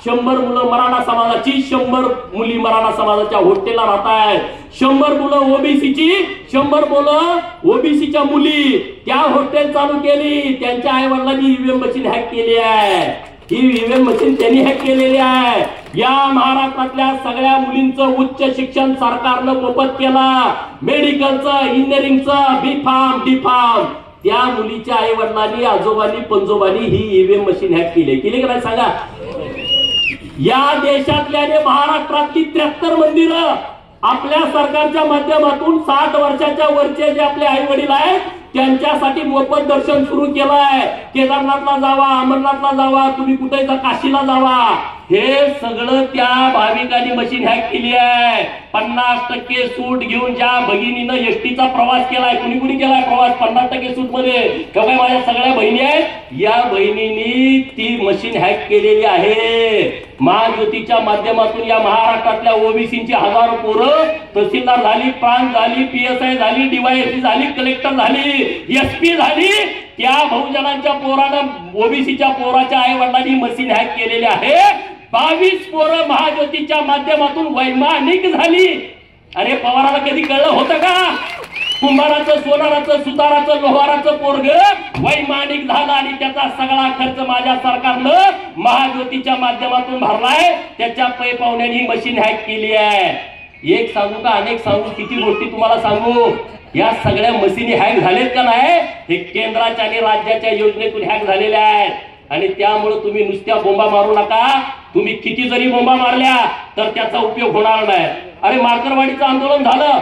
100 मुलं मराठा समाजाची, 100 मुली मराठा समाजाच्या हॉस्टेलला राहत आहेत. 100 मुलं ओबीसीची, 100 मुलं ओबीसीच्या मुली. त्या हॉस्टेल चालू केली. त्यांच्या आई वडिलांनी ईव्हीएम मशीन हॅक केली आहे. ही ईव्हीएम मशीन त्यांनी हॅक केलेली आहे. या महाराष्ट्रातल्या सगळ्या मुलींचं उच्च शिक्षण सरकारनं मोफत केलं. मेडिकलचं, इंजिनिअरिंगचं, B.Pharm, D.Pharm. त्या मुलीच्या आई वडिलांनी, आजोबांनी, पंजोबांनी ही ईव्हीएम मशीन हॅक केली का नाही सांगा? या देशातल्या महाराष्ट्रातली 73 मंदिरं आपल्या सरकारच्या माध्यमातून 60 वर्षाच्या वरचे जे आपले आई वडील आहेत त्यांच्यासाठी मोफत दर्शन सुरू केलं आहे. केदारनाथला जावा, अमरनाथला जावा, तुम्ही कुठे काशीला जावा. हे सगळं त्या भाविकांनी मशीन हॅक केली आहे. 50% सूट घेऊन ज्या भगिनीनं एसटीचा प्रवास केलाय, कुणी केलाय प्रवास 50% सूट मध्ये, काय माझ्या सगळ्या बहिणी आहेत, या बहिणींनी ती मशीन हॅक केलेली आहे. महाज्योतीच्या माध्यमातून या महाराष्ट्रातल्या ओबीसीची हजारो पोरं तहसीलदार झाली, प्रांत झाली, PSI झाली, DYSP झाली, कलेक्टर झाली, SP झाली. त्या बहुजनांच्या पोरानं, ओबीसीच्या पोराच्या आई वडिलांनी मशीन हॅक केलेली आहे. 22 पोरं महाज्योतीच्या माध्यमातून वैमानिक झाली. अरे पवाराला कधी कळलं होतं का? कुंभाराचं, सोनाराचं, सुताराचं, लोहाराचं पोरग वैमानिक झालं आणि त्याचा सगळा खर्च माझ्या सरकारनं महाज्योतीच्या माध्यमातून भरलाय. त्याच्या पै पाहुण्यांनी मशीन हॅक केली आहे. एक सांगू का, अनेक सांगू, किती गोष्टी तुम्हाला सांगू. या सगळ्या मशीनी हॅक झालेत का नाही? हे केंद्राच्या आणि राज्याच्या योजनेतून हॅक झालेल्या आहेत. आणि त्यामुळे तुम्ही नुसत्या बोंबा मारू नका. तुम्ही किती जरी बोंबा मारल्या तर त्याचा उपयोग होणार नाही. अरे मार्करवाडीचं आंदोलन झालं,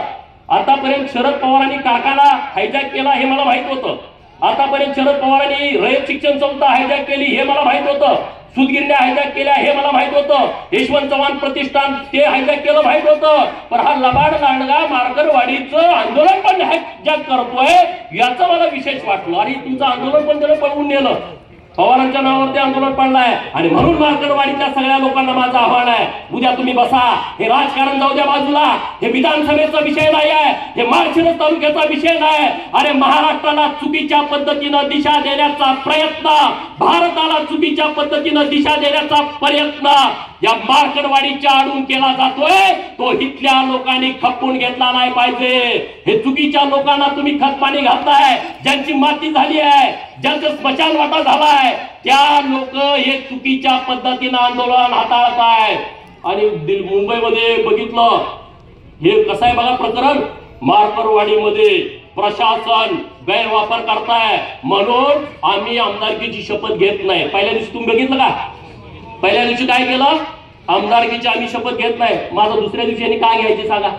आतापर्यंत शरद पवारांनी कारखाना हायजॅक केला हे मला माहित होतं. आतापर्यंत शरद पवारांनी रयत शिक्षण संस्था हायजॅक केली हे मला माहित होतं. सूतगिरण्या हायजॅक केल्या हे मला माहित होतं. यशवंत चव्हाण प्रतिष्ठान ते हायजॅक केलं माहित होतं. पण हा लबाड लांडगा मार्करवाडीचं आंदोलन पण हायजॅक करतोय याचं मला विशेष वाटलं. आणि तुमचं आंदोलन पण त्यानं पळवून नेलं. पवारांच्या नावावरती आंदोलन पडलंय. आणि म्हणून मार्करवाडीच्या सगळ्या लोकांना माझं आव्हान आहे, उद्या तुम्ही बसा. हे राजकारण जाऊ द्या बाजूला. हे विधानसभेचा विषय नाही आहे, हे माळशिरस तालुक्याचा विषय नाही. अरे महाराष्ट्राला चुकीच्या पद्धतीनं दिशा देण्याचा प्रयत्न, भारताला चुकीच्या पद्धतीनं दिशा देण्याचा प्रयत्न या मार्करवाडीच्या आडून केला जातोय. तो इथल्या लोकांनी खपवून घेतला नाही पाहिजे. हे चुकीच्या लोकांना तुम्ही खतपाणी घालताय. ज्यांची माती झाली आहे, ज्यांचं स्मशान वाटा झालाय, त्या लोक हे चुकीच्या पद्धतीनं आंदोलन हाताळताय. आणि मुंबईमध्ये बघितलं हे कसं आहे बघा प्रकरण. मार्करवाडीमध्ये प्रशासन गैरवापर करताय म्हणून आम्ही आमदारकीची शपथ घेत नाही. पहिल्या दिवशी तुम्ही बघितलं का? पहिल्या दिवशी काय केलं? आमदारकीची आम्ही शपथ घेत नाही. माझं दुसऱ्या दिवशी यांनी काय घ्यायचे सांगा?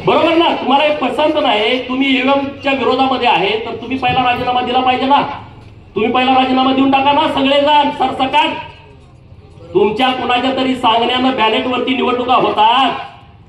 बरोबर ना? तुम्हाला हे पसंत नाही, तुम्ही ईव्हीएमच्या विरोधामध्ये आहे, तर तुम्ही पहिला राजीनामा दिला पाहिजे ना. तुम्ही पहिला राजीनामा देऊन टाका ना सगळेजण सरसकट. तुमच्या कुणाच्या तरी सांगण्यानं बॅलेट वरती निवडणुका होतात.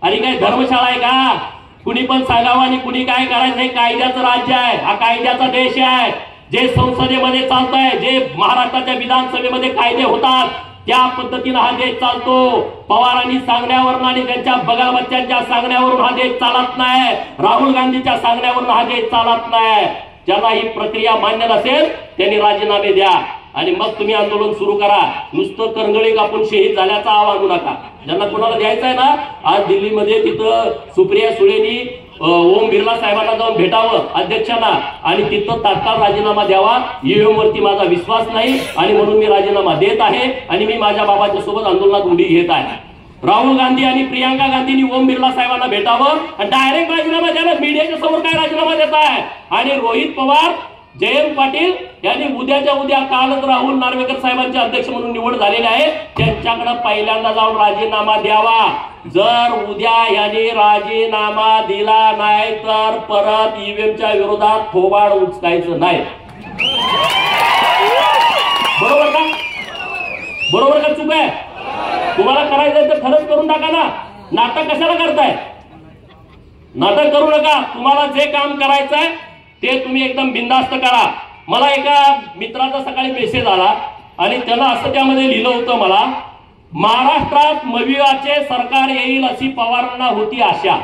आणि काय धर्मशाळा आहे का? कुणी पण सांगावं आणि कुणी काय करायचं? हे कायद्याचं राज्य आहे, हा कायद्याचा देश आहे. जे संसदेमध्ये चालतंय, जे महाराष्ट्राच्या विधानसभेमध्ये कायदे होतात त्या पद्धतीनं हा देश चालतो. पवारांनी सांगण्यावरून आणि त्यांच्या बगल बच्च्यांच्या सांगण्यावरून हा देश चालत नाही. राहुल गांधीच्या सांगण्यावरून हा देश चालत नाही. ज्यांना ही प्रक्रिया मान्य नसेल त्यांनी राजीनामे द्या आणि मग तुम्ही आंदोलन सुरू करा. नुसतं करंगळी कापून शहीद झाल्याचा आव आणू नका. ज्यांना कोणाला द्यायचं आहे ना, आज दिल्लीमध्ये तिथं सुप्रिया सुळेनी ओम बिर्ला साहेबांना जाऊन भेटावं अध्यक्षांना आणि तिथं तात्काळ राजीनामा द्यावा. ईव्हीएम वरती माझा विश्वास नाही आणि म्हणून मी राजीनामा देत आहे आणि मी माझ्या बाबाच्या सोबत आंदोलनात उडी घेत आहे. राहुल गांधी आणि प्रियांका गांधींनी ओम बिर्ला साहेबांना भेटावं आणि डायरेक्ट राजीनामा द्यायला. मीडियाच्या समोर काय राजीनामा देत आहे? आणि रोहित पवार, जयंत पाटील यांनी उद्याच्या उद्या कालच राहुल नार्वेकर साहेबांचे अध्यक्ष म्हणून निवड झालेले आहे, त्यांच्याकडे पहिल्यांदा जाऊन राजीनामा द्यावा. जर उद्या यांनी राजीनामा दिला नाही तर परत ईव्हीएमच्या विरोधात थोबाड उचकायचं नाही. बरोबर का? बरोबर का चूक आहे? तुम्हाला करायचं तर खरंच करून टाका ना. नाटक कशाला करताय? नाटक करू नका. तुम्हाला जे काम करायचं आहे ते तुम्ही एकदम बिनधास्त करा. मला एका मित्राचा सकाळी मेसेज आला आणि त्यानं असं त्यामध्ये लिहिलं होतं, मला महाराष्ट्रात मविआचे सरकार येईल अशी पवारांना होती आशा.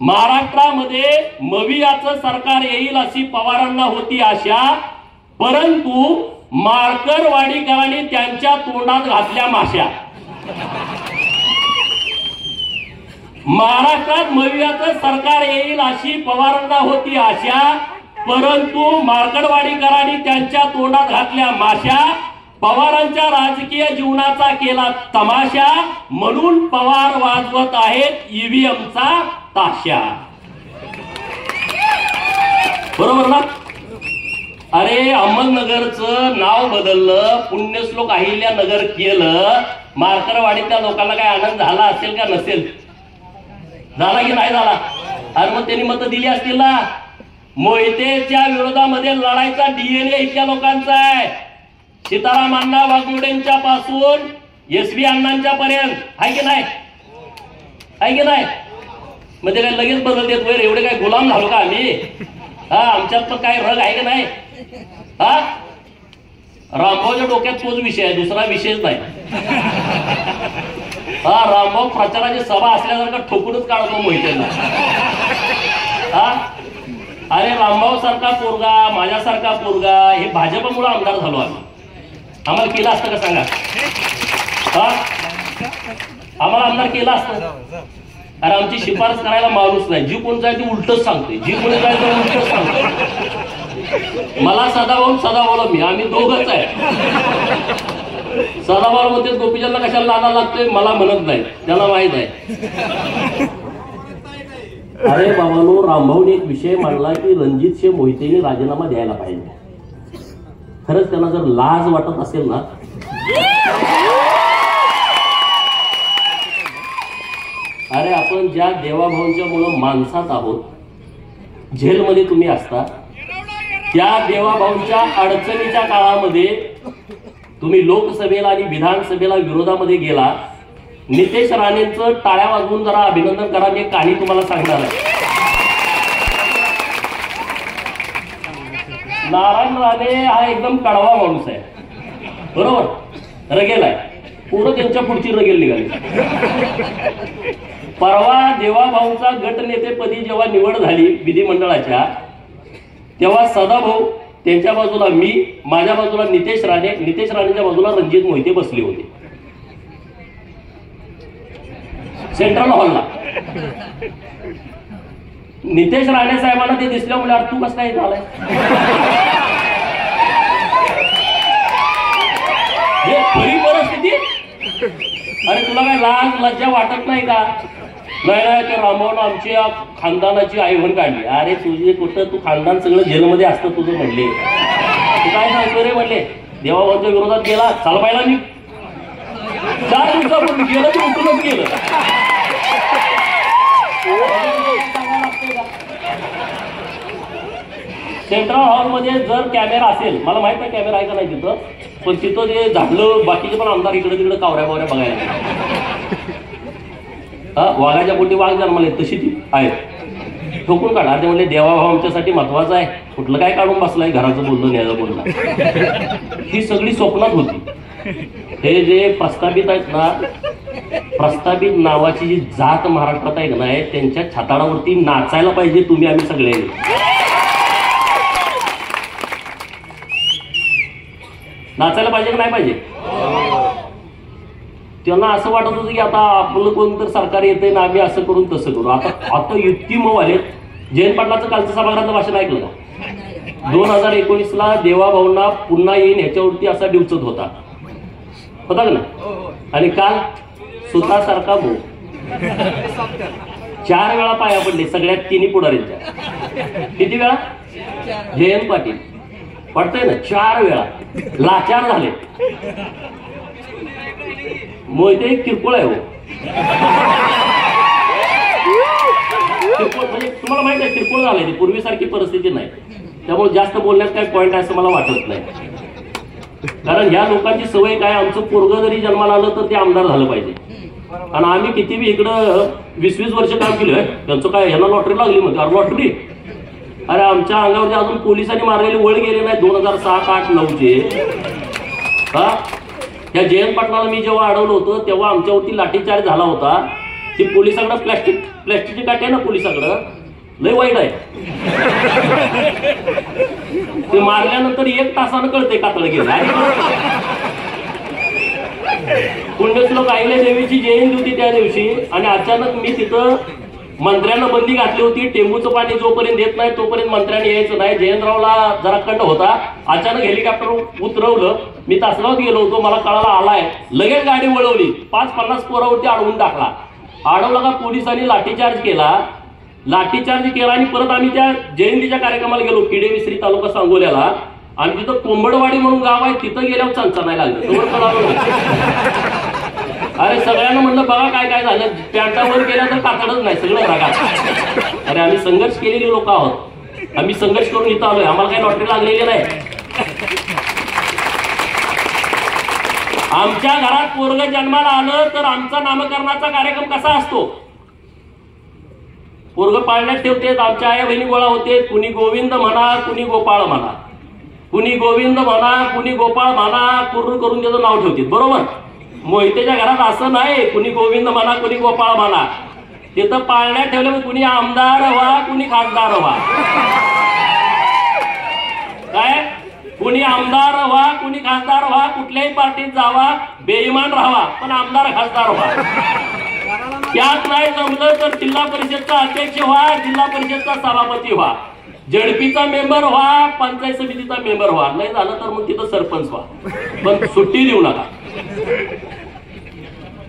महाराष्ट्रामध्ये मविआचं सरकार येईल अशी पवारांना होती आशा, परंतु मार्करवाडीकरांनी त्यांच्या तोंडात घातल्या माश्या. महाराष्ट्रात मविआचं सरकार येईल अशी पवारांना होती आशा, परंतु मार्करवाडीकरांनी त्यांच्या तोंडात घातल्या माश्या. पवारांच्या राजकीय जीवनाचा केला तमाशा, म्हणून पवार वाजवत आहेत ईव्हीएमचा ताशा. बरोबर ना? अरे अहमदनगरचं नाव बदललं, पुण्यश्लोक अहिल्यानगर केलं. मार्करवाडीच्या लोकांना काय आनंद झाला असेल का नसेल? झाला की नाही झाला? अरे मग त्यांनी मतं दिली असतील ना. मोहितेच्या विरोधामध्ये लढायचा डीएनए इथल्या लोकांचा आहे. सीताराम अण्णा वाघमोडेंच्या पासून एसवी अण्णांच्या पर्यंत आहे की नाही? आहे की नाही? म्हणजे काय लगेच बदल देत वैर? एवढे काय गुलाम झालो का आम्ही? हा, आमच्यात पण काय रग आहे की नाही? हा, रामभाऊच्या डोक्यात तोच विषय आहे, दुसरा विषयच नाही. हा, रामभाऊ प्रचाराची सभा असल्यासारखं ठोकूनच काढतो मोहितेंना. हा, अरे रामभाऊ सारखा पोरगा, माझ्यासारखा पोरगा, हे भाजपमुळे आमदार झालो आम्ही. आम्हाला केलं असतं का सांगा? हा, आम्हाला आमदार केलं असतं? अरे आमची शिफारस करायला माणूस नाही. जी कोण जाय ते उलटच सांगते, जी कोणी जाय ते उलटच सांगते. मला सदाभाऊ मी, आम्ही दोघच आहे. सदाभाऊ मध्ये गोपीचंदला कशाला नादा लागतोय मला म्हणत नाही, त्याला माहित आहे. अरे बाबांनो, रामभाऊने एक विषय मांडला की रणजितसिंह मोहितेने राजीनामा द्यायला पाहिजे. खरंच त्यांना जर लाज वाटत असेल ना, अरे आपण ज्या देवाभाऊंच्या मुळे माणसात आहोत, जेलमध्ये तुम्ही असता, त्या देवाभाऊंच्या अडचणीच्या काळामध्ये तुम्ही लोकसभेला आणि विधानसभेला विरोधामध्ये गेला. नितेश राणेंचं टाळ्या वाजवून जरा अभिनंदन करा. मी कहाणी तुम्हाला सांगणार आहे. नारायण राणे हा एकदम कडवा माणूस आहे, बरोबर, रगेल आहे. पूर्ण त्यांच्या पुढची रगेल निघाली. परवा देवाभाऊंचा गटनेतेपदी जेव्हा निवड झाली विधिमंडळाच्या, तेव्हा सदाभाऊ त्यांच्या बाजूला, मी माझ्या बाजूला नितेश राणे, नितेश राणेच्या बाजूला रणजित मोहिते बसले होते सेंट्रल हॉलला. नितेश राणे साहेबांना ते दिसल्यामुळे तू कसं काय झालंय, हे खरी परिस्थिती. अरे तुला काय लाज लज्जा वाटत नाही का? नाही, ते रामभाऊनं आमच्या खानदानाची आईवण काढली. अरे तुझे कुठं, तू खानदान सगळं जेलमध्ये असतं तुझं म्हणले. तू काय सांगतो रे म्हणले? देवाभाऊंच्या विरोधात गेला, चाल पाहिला मी 4 दिवसापूर्वी गेलं ते उठूनच गेलं. सेंट्रल हॉलमध्ये जर कॅमेरा असेल, मला माहित नाही कॅमेरा आहे का नाही तिथं, पण तिथं जे झाडलं बाकीचे पण आमदार इकडे तिकडे कावऱ्या बावऱ्या बघायला. वाघाच्या पोटी वाघ जन्मले तशी ती आहे. ठोकून काढा. ते म्हणले देवाभाऊ आमच्यासाठी महत्वाचा आहे, कुठलं काय काढून बसलाय, घराचं बोलणं न्यायचं बोलणं. ही सगळी स्वप्नात होती. हे जे प्रस्थापित आहेत ना, प्रस्थापित नावाची जी जात महाराष्ट्रात आहे ना, त्यांच्या छाताडावरती नाचायला पाहिजे तुम्ही, आम्ही सगळ्यांनी. नाचायला पाहिजे की नाही पाहिजे? त्यांना असं वाटत होतं की आता आपलं कोणतं सरकार येते ना, आम्ही असं करून तसं करू. आता युक्ती मग आले. जयंत पाटलाचं कालचं सभागृहाचं भाषण ऐकलं का? 2019ला देवाभाऊंना पुन्हा येईन ह्याच्यावरती असा डिवचत होता का नाही? आणि काल स्वतःसारखा भाऊ 4 वेळा पाया पडले सगळ्यात तिन्ही पुढाऱ्यांच्या. किती वेळा? जयंत पाटील पडतंय ना, 4 वेळा लाचार झाले. मोहिते किरकोळ आहे हो, किरकोळ म्हणजे तुम्हाला माहिती आहे किरकोळ झालंय. पूर्वीसारखी परिस्थिती नाही, त्यामुळे जास्त बोलण्यात काय पॉईंट आहे असं मला वाटत नाही. कारण ह्या लोकांची सवय काय, आमचं पोरगं जरी जन्माला आलं तर ते आमदार झालं पाहिजे. आणि आम्ही किती बी इकडं 20-20 वर्ष काम केलं. त्यांचं काय, ह्यांना लॉटरी लागली म्हणते. अरे लॉटरी, अरे आमच्या अंगावरती अजून पोलिसांनी मारलेले वळ गेले नाही 2007, 8, 9चे. हा, त्या जयंत पाटलाला मी जेव्हा अडवलं होतं तेव्हा आमच्यावरती लाठीचार्ज झाला होता. ती पोलिसाकडं प्लॅस्टिकची काठी आहे ना, पोलिसाकडं लय वाईट आहे. ते मारल्यानंतर 1 तासानं कळते कातळ गेलं. पुण्यश्लोक अहिल्या देवीची जयंती होती त्या दिवशी, आणि अचानक मी तिथं मंत्र्यांना बंदी घातली होती. टेंबूचं पाणी जोपर्यंत येत नाही तोपर्यंत मंत्र्यांनी यायचं नाही. जयंतरावला जरा कंट होता. अचानक हेलिकॉप्टर उतरवलं. मी तासगावात गेलो होतो, मला कळाला आलाय. लगेच गाडी वळवली, 5-50 पोरावरती अडवून टाकला. अडवला का पोलिसांनी लाठीचार्ज केला. आणि परत आम्ही त्या जयंतीच्या कार्यक्रमाला गेलो, किडेविसरी तालुका सांगोल्याला. आणि तिथं कोंबडवाडी म्हणून गाव आहे, तिथं गेल्यावर चंचा लागलं. अरे सगळ्यांना म्हणलं बघा काय काय झालं, पॅन्टावर गेल्या तर कातडच नाही, सगळं रागात. अरे आम्ही संघर्ष केलेले लोक आहोत, आम्ही संघर्ष करून इथं आलोय, आम्हाला काही लॉटरी लागलेली नाही. आमच्या घरात पोरग जन्माला आलं तर आमचा नामकरणाचा कार्यक्रम कसा असतो? पोरग पाळण्यात ठेवते, आमच्या आई बहिणी गोळा होते. कुणी गोविंद म्हणा, कुणी गोपाळ म्हणा, कुणी गोविंद म्हणा, कुणी गोपाळ म्हणा, पूर्ण करून त्याचं नाव ठेवते. बरोबर? मोहितेच्या घरात असं नाही, कुणी गोविंद म्हणा, कुणी गोपाळ म्हणा. तिथं पाळण्यात ठेवले, कुणी आमदार व्हा, कुणी खासदार व्हा. काय? कुणी आमदार व्हा, कुणी खासदार व्हा, कुठल्याही पार्टीत जावा, बेईमान राहावा, पण आमदार खासदार व्हा. त्यात नाही जमलं तर जिल्हा परिषदचा अध्यक्ष व्हा, जिल्हा परिषदचा सभापती व्हा, जडपीचा मेंबर व्हा, पंचायत समितीचा मेंबर व्हा. नाही झालं तर मग तिथं सरपंच व्हा, पण सुट्टी देऊ नका.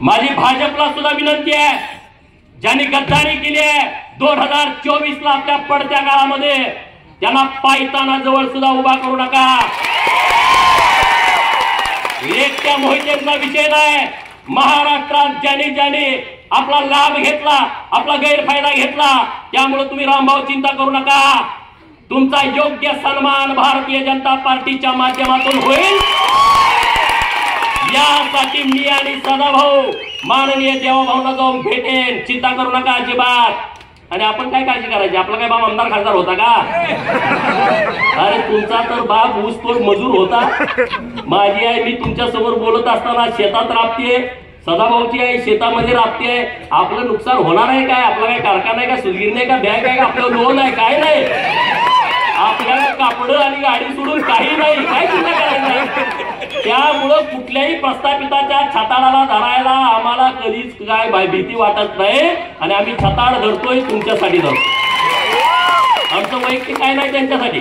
माझी भाजपला सुद्धा विनंती आहे, ज्यांनी गद्दारी केली आहे, 2024 ला आपल्या पडत्या काळामध्ये त्यांना पायताना जवळ सुद्धा उभा करू नका. एकट्या मोहितेचा विषय नाही. महाराष्ट्रात ज्याने आपला लाभ घेतला, आपला गैरफायदा घेतला, त्यामुळे तुम्ही रामभाऊ चिंता करू नका. तुमचा योग्य सन्मान भारतीय जनता पार्टीच्या माध्यमातून होईल. यासाठी मी आणि सदाभाऊ माननीय देवाभाऊंना जाऊन भेटेन. चिंता करू नका अजिबात. आणि आपण काय काळजी करायची? आपला काय बाप आमदार खासदार होता का? अरे तुमचा तर बाप ऊसतोड मजूर होता. माझी आई मी तुमच्या समोर बोलत असताना शेतात राबतीये, सदाभाऊची आई शेतामध्ये राबतीये. आपलं नुकसान होणार आहे काय? आपला काय कारखाना आहे का? सुधीर नाही का? बँक आहे का? आपलं लोन आहे? काय नाही. आपल्याला कापड आणि गाडी सोडून काही नाही. काय चिंता करायचं? त्यामुळं कुठल्याही प्रस्थापिताच्या छताडाला धरायला आम्हाला कधीच काय भीती वाटत नाही. आणि आम्ही छताड धरतोय, तुमच्यासाठी धरतो. आमचं वैयक्तिक काय नाही त्यांच्यासाठी.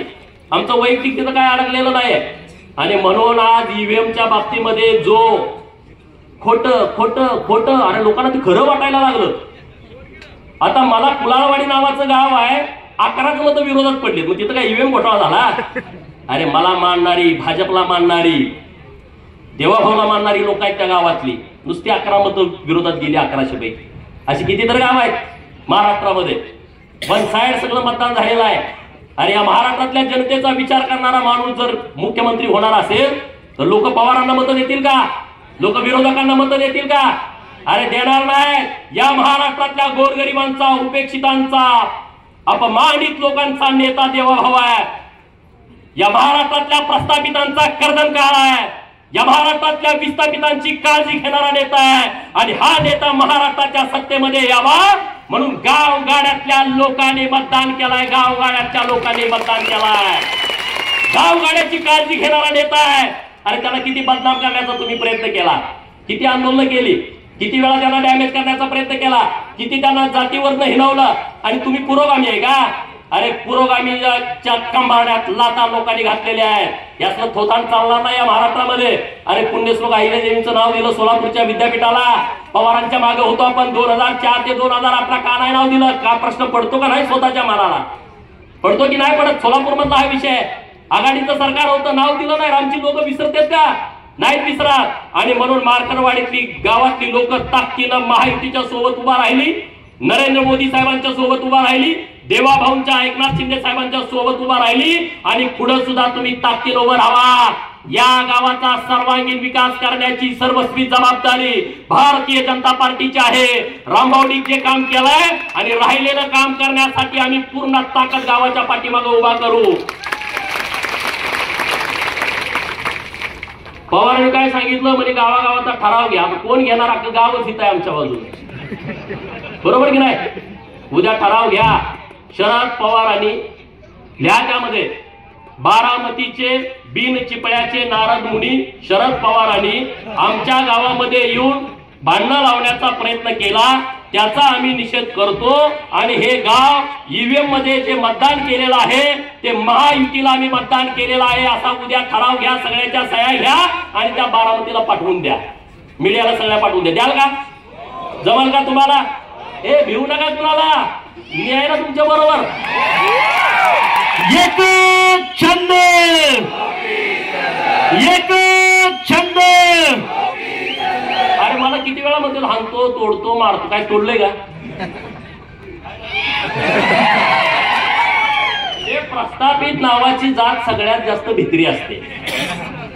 आमचं वैयक्तिक तिथं काय अडकलेलं नाही. आणि म्हणून आज ईव्हीएमच्या बाबतीमध्ये जो खोट आणि लोकांना ते खरं वाटायला लागलं. आता मला कुलाळवाडी नावाचं गाव आहे, 11च मतं विरोधात पडली. मग तिथं काय ईव्हीएम घोटाळा झाला? अरे मला मानणारी, भाजपला मानणारी, देवाभाऊला मानणारी लोक आहेत त्या गावातली. नुसती 11 मतं विरोधात गेली 1100 पैकी. अशी कितीतरी गाव आहेत महाराष्ट्रामध्ये. वन साइड सगळं मतदान झालेलं आहे. अरे या महाराष्ट्रातल्या जनतेचा विचार करणारा माणूस जर मुख्यमंत्री होणार असेल तर लोक पवारांना मतं देतील का? लोक विरोधकांना मतं देतील का? अरे देणार नाही. या महाराष्ट्रातल्या गोरगरिबांचा, उपेक्षितांचा, अपमानित लोकांचा नेता देवाभाऊ आहे. या महाराष्ट्रातल्या प्रस्थापितांचा कर्दनकाळ आहे. या महाराष्ट्रातल्या विस्थापितांची काळजी घेणारा नेता आहे. आणि हा नेता महाराष्ट्राच्या सत्तेमध्ये यावा म्हणून गावगाड्यातल्या लोकांनी मतदान केलाय. गावगाड्यातल्या लोकांनी मतदान केलाय. गावगाड्याची काळजी घेणारा नेता आहे. अरे त्याला किती बदनाम करण्याचा तुम्ही प्रयत्न केला, किती आंदोलन केली, किती वेळा त्यांना डॅमेज करण्याचा प्रयत्न केला, किती त्यांना जातीवरनं हिणवलं. आणि तुम्ही पुरोगामी आहे का? अरे पुरोगामीच्या कंबाड्यात लाता लोकांनी घातलेल्या आहेत. यातलं थोतांड चालणार नाही या महाराष्ट्रामध्ये. अरे पुण्यश्लोक अहिल्यादेवींचं नाव दिलं सोलापूरच्या विद्यापीठाला. पवारांच्या मागे होतो आपण. 2004 ते 2018 का नाही नाव दिलं? का प्रश्न पडतो का नाही स्वतःच्या मनाला? पडतो की नाही पडत? सोलापूर मधला हा विषय. आघाडीचं सरकार होतं, नाव दिलं नाही. आमची लोक विसरतात का? नाहीत विसरत. आणि म्हणून मार्कनवाडीतली गावातली लोक ताकदीनं महायुतीच्या सोबत उभा राहिली, नरेंद्र मोदी साहेबांच्या सोबत उभा राहिली, देवाभाऊंच्या, एकनाथ शिंदे साहेबांच्या सोबत उभा राहिली. आणि पुढे सुद्धा तुम्ही ताकदीनं उभं राहा. या गावाचा सर्वांगीण विकास करण्याची सर्वस्वी जबाबदारी भारतीय जनता पार्टीची आहे. रामभाऊनी जे काम केलंय आणि राहिलेलं काम करण्यासाठी आम्ही पूर्ण ताकद गावाच्या पाठीमागे उभा करू. पवारांनी काय सांगितलं म्हणजे गावागावाचा ठराव घ्या. कोण घेणार? अख्खं गावच इथं आहे आमच्या बाजूने. बरोबर की नाही? उद्या ठराव घ्या. शरद पवारांनी लिहा त्यामध्ये बारामतीचे बिन चिपळ्याचे नारद मुनी शरद पवारांनी आमच्या गावामध्ये येऊन भांडणं लावण्याचा प्रयत्न केला. त्याचा आम्ही निषेध करतो. आणि हे गाव ईव्हीएम मध्ये जे मतदान केलेलं आहे ते महायुतीला आम्ही मतदान केलेलं आहे असा उद्या ठराव घ्या. सगळ्याच्या सह्या घ्या आणि त्या बारामतीला पाठवून द्या. मीडियाला सगळ्या पाठवून द्या. द्याल का? जमल का तुम्हाला? हे भिवू नका कुणाला. मी आहे ना तुमच्या बरोबर. एक छंद, एक छंद. अरे मला किती वेळा म्हणतो हाणतो, तोडतो, मारतो. काय तोडलंय का? हे प्रस्थापित नावाची जात सगळ्यात जास्त भित्री असते.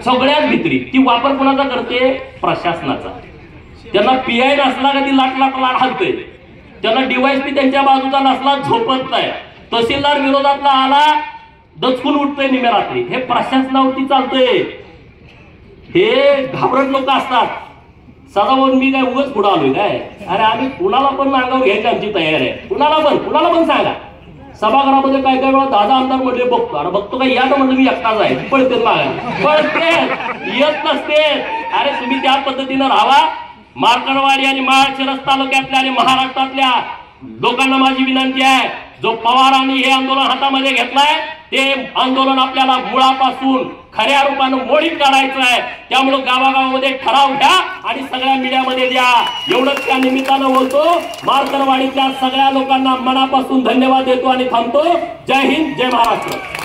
सगळ्यात भित्री. ती वापर कोणाचा करते? प्रशासनाचा. त्यांना पीआय नसला का ती लाट हलतोय. त्यांना डीवायएसपी त्यांच्या बाजूचा नसला झोपत नाही. तहसीलदार विरोधातला आला दचकून उठतोय निम्या रात्री. हे प्रशासनावरती चालतंय. हे घाबरट लोक असतात. सदाभाऊ मी काय उगाच पुढे आलोय काय? अरे आम्ही कुणाला पण अंगावर घ्यायची आमची तयारी आहे. कुणाला पण सांगा. सभागृहामध्ये काय वेळा दादा आमदार म्हणले बघतो. अरे बघतो काय? या तर म्हणलं मी एकटाच आहे. पळते पळते येत नसते. अरे तुम्ही त्या पद्धतीनं राहावा. मार्कनवाडी आणि माळशिरस तालुक्यातल्या आणि महाराष्ट्रातल्या लोकांना माझी विनंती आहे, जो पवारांनी हे आंदोलन हातामध्ये घेतलंय ते आंदोलन आपल्याला मुळापासून खऱ्या रूपानं मोडीत काढायचं आहे। त्यामुळे गावागावामध्ये ठराव घ्या आणि सगळ्या मीडियामध्ये द्या। एवढंच त्या निमित्तानं बोलतो। मार्कणवाडीच्या सगळ्या लोकांना मनापासून धन्यवाद देतो आणि थांबतो। जय हिंद, जय महाराष्ट्र।